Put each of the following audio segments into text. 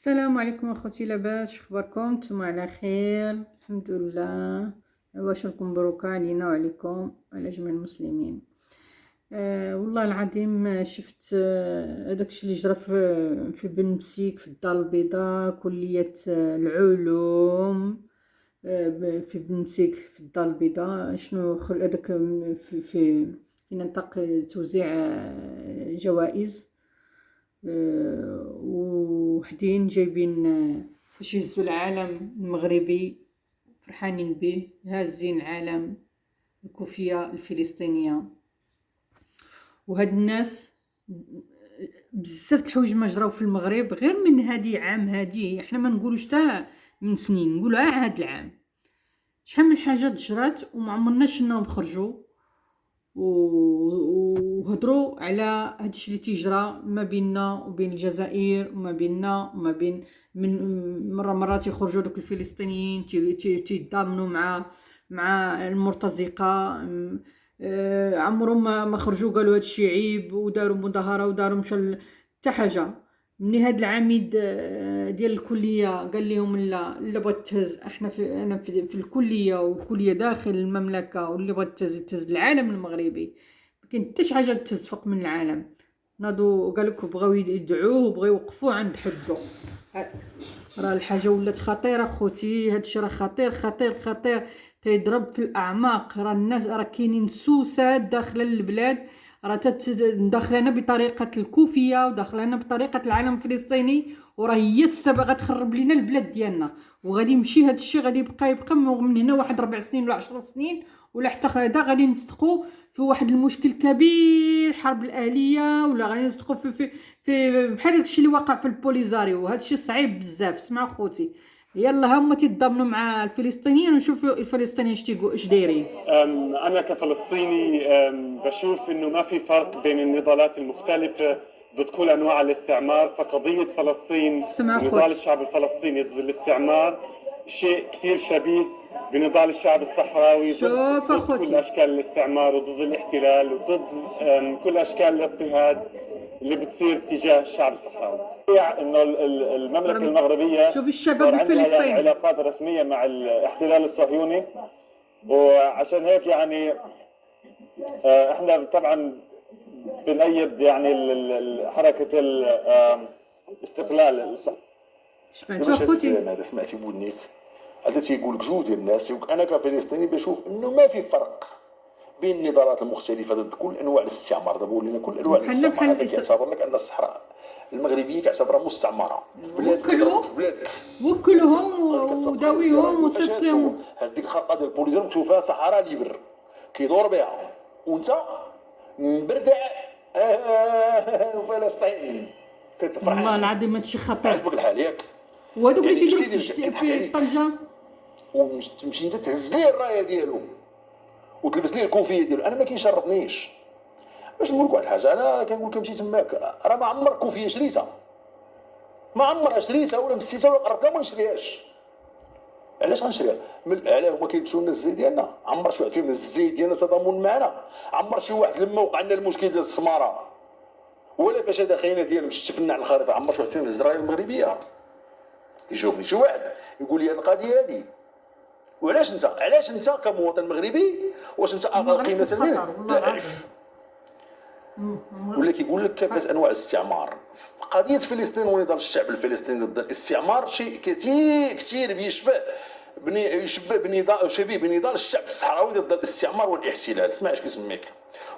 السلام عليكم اخوتي، لاباس؟ شخباركم؟ نتوما على خير؟ الحمد لله. واش راكم مبروكه علينا وعليكم على جميع المسلمين. والله العظيم شفت هذاك الشيء اللي جرى في بن مسيك في الدار البيضاء، كليه العلوم. في بن مسيك في الدار البيضاء شنو هذاك في نطاق توزيع جوائز. وحدين جايبين باش يهزوا العالم المغربي، فرحانين به، هازين العالم الكوفية الفلسطينية. وهاد الناس بزاف د الحوايج ما جراو في المغرب غير من هادي عام هادي، احنا ما نقولوش تا من سنين، نقولوا هاد العام شحال من حاجات جرات وما عمرنا شناهم خرجوا وهضروا على هادشي اللي تيجرى ما بيننا وبين الجزائر، وما بيننا وما بين من مرات يخرجوا دوك الفلسطينيين تيتضامنوا مع المرتزقه. عمرهم ما خرجوا قالوا هادشي عيب وداروا مظاهره وداروا مشى حتى حاجه. مني هاد العميد ديال الكليه قال لهم لا بغات تهز، احنا انا في الكليه، والكليه داخل المملكه، واللي بغات تهز العالم المغربي. ما كاين حتى شي حاجه تهز فوق من العالم. ناضوا قال لك بغاو يدعوه وبغاو يوقفوه عند حدو. راه الحاجه ولات خطيره خوتي، هادشي راه خطير خطير خطير، تيضرب في الاعماق. راه الناس راه كاينين سوسات داخله البلاد، راه داخلنا بطريقه الكوفيه وداخلنا بطريقه العالم الفلسطيني، وراه هي السبب غتخرب لينا البلاد ديالنا. وغادي يمشي هذا الشيء، غادي يبقى من هنا واحد 4 سنين ولا 10 سنين ولا حتى هذا، غادي نصدقوا في واحد المشكل كبير، الحرب الاهليه، ولا غادي نصدقوا في بحال داكشي اللي وقع في البوليزاريو. هذا الشيء صعيب بزاف. اسمعوا خوتي، يلا هما تيتضامنوا مع الفلسطينيين ونشوفوا الفلسطينيين اش دايرين. أنا كفلسطيني بشوف إنه ما في فرق بين النضالات المختلفة ضد كل أنواع الاستعمار. فقضية فلسطين ونضال الشعب الفلسطيني ضد الاستعمار شيء كثير شبيه بنضال الشعب الصحراوي ضد كل أشكال الاستعمار وضد الاحتلال وضد كل أشكال الاضطهاد اللي بتصير تجاه الشعب الصحراوي. إنه المملكة المغربية شوف الشباب الفلسطيني علاقات رسمية مع الاحتلال الصهيوني، وعشان هيك يعني احنا طبعا بنأيد يعني حركة الاستقلال. سمعتوا اخوتي؟ هذا سمعتي بودنيك، هذا تيقول لك جوج ديال الناس. انا كفلسطيني بشوف انه ما في فرق بين النضالات المختلفه ضد كل انواع الاستعمار. دابا ولينا كل انواع الاستعمار. هذا كيعتبر لك ان الصحراء المغربيه كيعتبرها مستعمره في بلادك، وكلهم وداويهم وصيفطيهم. هاز ديك الخرقه ديال البوليزيون تشوفها صحراء ليبر كيدور بها، وانت مبردع فلسطين كتفرح. والله العظيم هادشي خطير. عجبك الحال ياك؟ وهذوك اللي تيديروا في طنجه، وتمشي انت تهز ليه الرايه ديالو وتلبس ليه الكوفيه ديالو. انا ما كيشرفنيش. باش نقول لك واحد الحاجه، انا كنقول لك مشي تماك، راه ما عمر كوفيه شريتها، ما عمرها شريتها ولا مسيتها ولا قربتها، ما نشريهاش. علاش غنشريها؟ علاه هما كيلبسوا لنا الزي ديالنا؟ عمر شي واحد فيهم الزي ديالنا تضامن معنا؟ عمر شي واحد لما وقع لنا المشكل ديال السماره ولا فاش هذا خينا ديال مشتفنا على الخريطه، عمر شي واحد فيهم الزرايه المغربيه؟ يشوفني شي واحد يقول لي هذه القضيه هذه. وعلاش انت كمواطن مغربي واش انت اقل قيمه منه؟ لا اعرف. ولا كيقول لك كافه انواع الاستعمار. قضيه فلسطين ونضال الشعب الفلسطيني ضد الاستعمار شيء كثير شبيه بنضال الشعب الصحراوي ضد الاستعمار والاحتلال. اسمع اش كيسميك،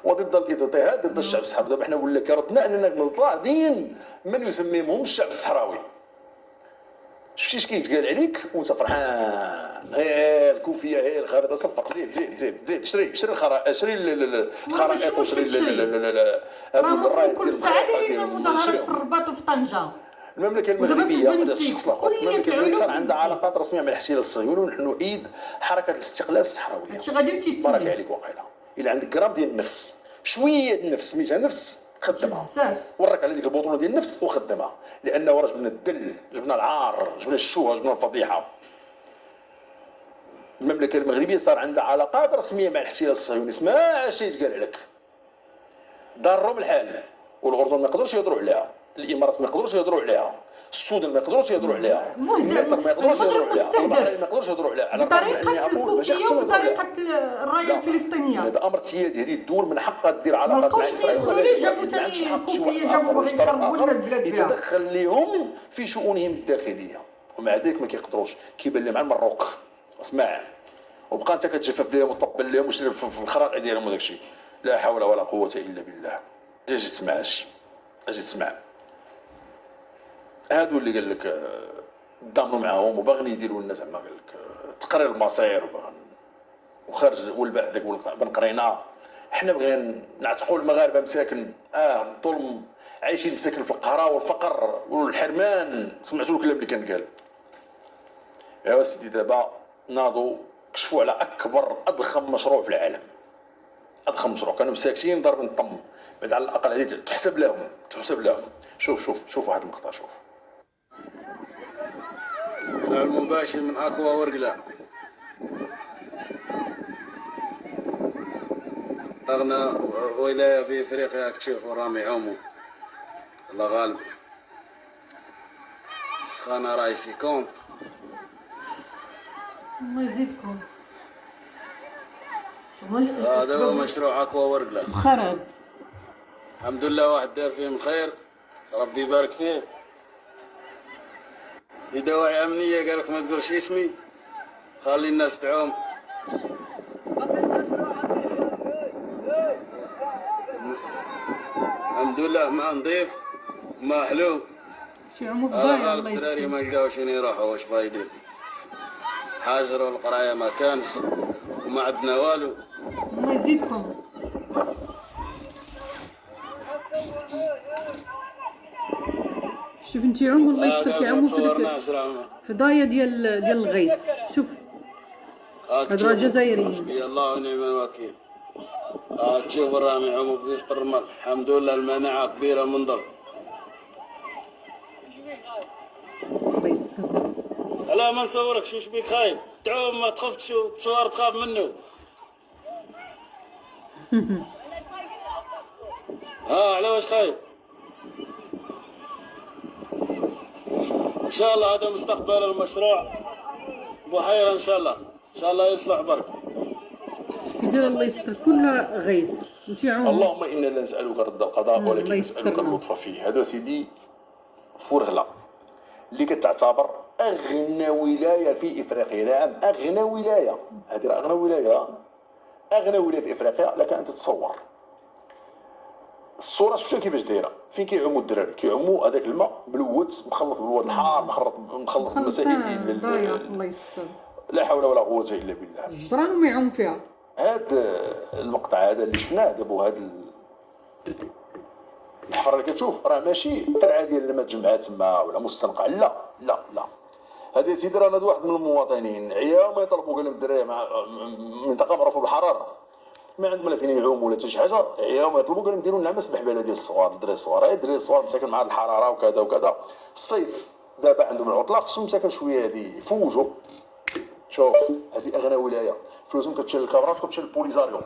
وضد الاضطهاد ضد الشعب الصحراوي. دابا حنا ولا كردنا اننا مضطهدين من يسميهم الشعب الصحراوي. شفتي اش كيتقال عليك وانت فرحان؟ غير الكوفيه، غير الخريطه، صفق، زيد شري الخرائط وشري هذوك كل ساعه دايرين مظاهرات في الرباط وفي طنجه. المملكه المغربيه هذا الشخص الاخر، المملكه المغربيه صار عندها علاقات رسميه مع الاحتلال الصهيوني، ونحن نؤيد حركه الاستقلال الصحراويه. هادشي غادي تيتم. بارك عليك واقيلا الا عندك غرام ديال النفس، شويه ديال النفس، سميتها نفس، خدمها ورك على ديك البطوله ديال النفس وخدمها. لان ورا جبنا الدل، جبنا العار، جبنا الشوهه، جبنا الفضيحه. المملكه المغربيه صار عندها علاقات رسميه مع الاحتلال الصهيوني. اسمع اش يتقال عليك، ضرهم الحال، والاردن ما يقدرش يهضروا عليها. الامارات ما يقدروش يهضروا عليها، السودان ما يقدروش يهضروا عليها، مصر ما يقدروش يهضروا عليها، البحرين ما يقدروش يهضروا عليها، على بطريقة الكوفية وبطريقة الراية الفلسطينية. هذا امر سيادي، هذه الدول من حقها دير علاقات مع اسرائيل، يدخلوا لي جابوا ثاني الكوفية جابوا باغي يخربوا لنا البلاد يتدخل لهم في شؤونهم الداخليه، ومع ذلك ما كيقدروش، كيبان لهم على المروك. اسمع، وبقى انت كتجفف لهم وتطبل لهم وتشرب في الخراقع ديالهم وداك الشيء. لا حول ولا قوه الا بالله. اجي تسمعش، اجي تسمع هادو اللي قال لك دامنوا معاهم وباغيين يديروا لنا زعما قال لك تقرير المصير وخارج والبعدك بن قرينه. حنا بغينا نعتقوا المغاربه مساكن الظلم، عايشين مساكن في القهره والفقر والحرمان. سمعتوا الكلام اللي كان قال. يا سيدي دابا ناضوا كشفوا على اكبر اضخم مشروع في العالم، اضخم مشروع. كانوا مساكتين ضاربين الطم، بعد على الاقل هذه تحسب لهم، تحسب لهم. شوف واحد المقطع. شوف المباشر من اكوا ورقله، اغنى ولايه في افريقيا تشوفوا رامي عومو الله غالب. السخانه راهي 50. الله يزيدكم. هذا هو مشروع اكوا ورقله خرب. الحمد لله واحد دار فيه من خير، ربي يبارك فيه. لدواعي امنيه قالك ما تقولش اسمي، خلي الناس تعوم. الحمد لله ما نظيف ما حلو. يعوموا في ضايع. الله الدراري يسلمك. ما لقاوش وين يروحوا، واش بغا يدير؟ حاجروا القرايه ما كانش وما عندنا والو. الله يزيدكم. شوف انت يعوموا الله يستر، يعوموا في ضايع ديال الغيث. شوف هذو الجزائريين. حسبي الله ونعم الوكيل. تشوف الرامي يعوموا في وسط الرمل. الحمد لله المناعه كبيره من ضل. الله يستر. لا ما نصوركش، واش بيك خايف؟ تعوم ما تخافش وتصور تخاف منه. على واش خايف؟ ان شاء الله هذا مستقبل المشروع بحيره، ان شاء الله يصلح برك. اش كيدير الله يستر كلها غيث وتيعوم. اللهم انا لا نسالك رد القضاء ولكن نسالك اللطف فيه. هذا سيدي فرغله اللي كتعتبر اغنى ولايه في افريقيا. نعم اغنى ولايه، هذه اغنى ولايه في افريقيا. لك ان تتصور الصوره شفتها كيفاش دايره، فين كيعوموا الدراري، كيعوموا هذاك الماء ملوث مخلط بالواد الحار، مخلط بالمسائل ضايع. الله يستر. لا حول ولا قوه الا بالله. الجران وما يعوم فيها. هذا المقطع هذا اللي شفناه دابا، هذا الحفره اللي كتشوف راه ماشي ترعه ديال الماء تجمعات تما ولا مستنقع، لا لا لا. هذا سيدي راه هذا واحد من المواطنين عيا ما يطلبوا، قال لهم الدراري مع منطقه معروفه بالحراره ما عندهم لا فين يعوموا ولا حتى شي حاجه، عيا ما يطلبوا، قال لهم ديروا لنا مسبح بلا ديال الصغار، الدراري الصغار، الدراري الصغار مساكن مع الحراره وكذا وكذا. الصيف دابا عندهم العطله، خصهم مساكن شويه هذه يفوجوا. شوف هذه اغنى ولايه، فلوسهم كتمشي للكاميرات وكتمشي للبوليزاريو.